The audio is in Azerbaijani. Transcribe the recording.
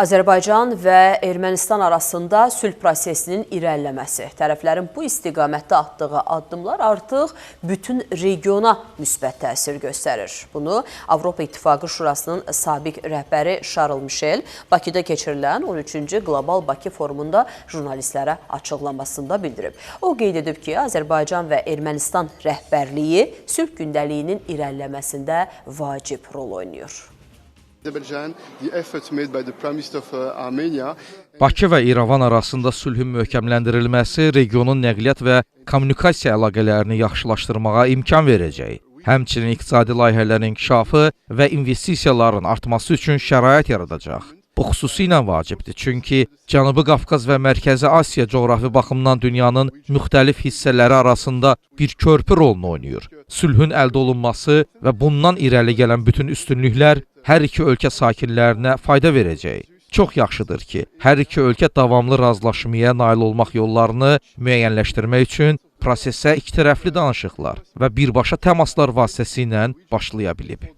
Azərbaycan və Ermənistan arasında sülh prosesinin irəliləməsi, tərəflərin bu istiqamətdə atdığı addımlar artıq bütün regiona müsbət təsir göstərir. Bunu Avropa İttifaqı Şurasının sabiq rəhbəri Şarl Mişel Bakıda keçirilən 13-cü Qlobal Bakı forumunda jurnalistlərə açıqlamasında bildirib. O qeyd edib ki, Azərbaycan və Ermənistan rəhbərliyi sülh gündəliyinin irəliləməsində vacib rol oynayır. Bakı və İrəvan arasında sülhün möhkəmləndirilməsi regionun nəqliyyat və kommunikasiya əlaqələrini yaxşılaşdırmağa imkan verəcək. Həmçinin iqtisadi layihələrin inkişafı və investisiyaların artması üçün şərait yaradacaq. Bu xüsusilə vacibdir, çünki Cənubi Qafqaz və Mərkəzi Asiya coğrafi baxımdan dünyanın müxtəlif hissələri arasında bir körpü rolunu oynayır. Sülhün əldə olunması və bundan irəli gələn bütün üstünlüklər hər iki ölkə sakinlərinə fayda verəcək. Çox yaxşıdır ki, hər iki ölkə davamlı razılaşmaya nail olmaq yollarını müəyyənləşdirmək üçün prosesə ikitərəfli danışıqlar və birbaşa təmaslar vasitəsilə başlaya bilib.